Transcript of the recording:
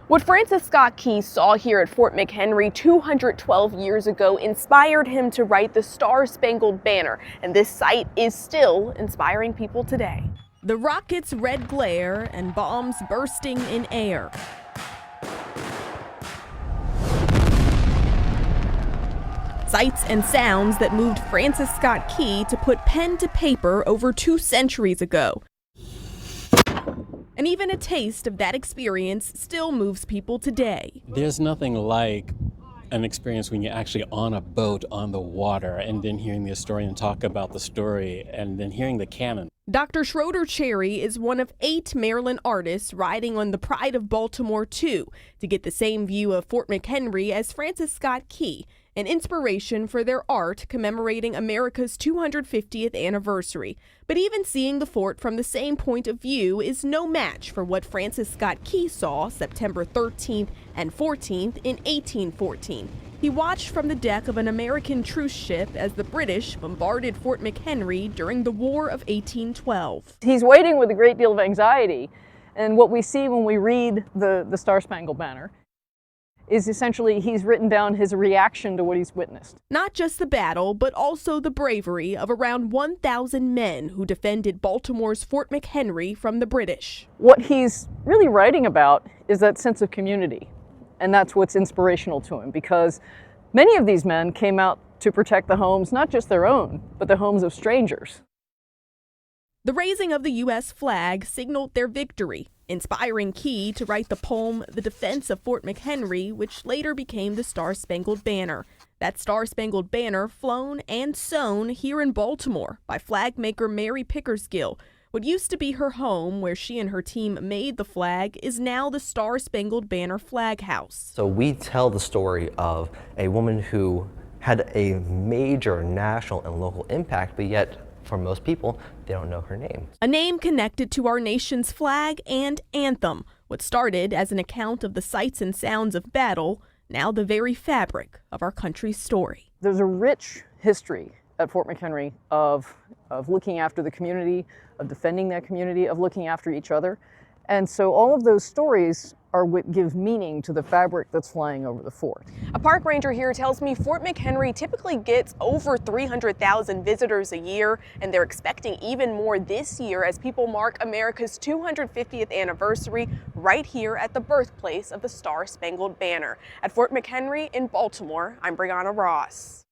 What Francis Scott Key saw here at Fort McHenry 212 years ago inspired him to write the Star-Spangled Banner, and this site is still inspiring people today. The rocket's red glare and bombs bursting in air. Sights and sounds that moved Francis Scott Key to put pen to paper over 2 centuries ago. And even a taste of that experience still moves people today. There's nothing like an experience when you're actually on a boat on the water and then hearing the historian talk about the story and then hearing the cannon. Dr. Schroeder Cherry is one of 8 Maryland artists riding on the Pride of Baltimore 2 to get the same view of Fort McHenry as Francis Scott Key, an inspiration for their art commemorating America's 250th anniversary. But even seeing the fort from the same point of view is no match for what Francis Scott Key saw September 13th and 14th in 1814. He watched from the deck of an American truce ship as the British bombarded Fort McHenry during the War of 1812. He's waiting with a great deal of anxiety, and what we see when we read the Star-Spangled Banner is essentially he's written down his reaction to what he's witnessed. Not just the battle, but also the bravery of around 1,000 men who defended Baltimore's Fort McHenry from the British. What he's really writing about is that sense of community, and that's what's inspirational to him, because many of these men came out to protect the homes, not just their own, but the homes of strangers. The raising of the U.S. flag signaled their victory, inspiring Key to write the poem The Defense of Fort McHenry, which later became the Star-Spangled Banner. That Star-Spangled Banner flown and sewn here in Baltimore by flag maker Mary Pickersgill. What used to be her home, where she and her team made the flag, is now the Star-Spangled Banner Flag House. So we tell the story of a woman who had a major national and local impact, but yet for most people, they don't know her name. A name connected to our nation's flag and anthem. What started as an account of the sights and sounds of battle, now the very fabric of our country's story. There's a rich history at Fort McHenry of looking after the community, of defending that community, of looking after each other. And so all of those stories are what give meaning to the fabric that's flying over the fort. A park ranger here tells me Fort McHenry typically gets over 300,000 visitors a year, and they're expecting even more this year as people mark America's 250th anniversary right here at the birthplace of the Star-Spangled Banner. At Fort McHenry in Baltimore, I'm Brianna Ross.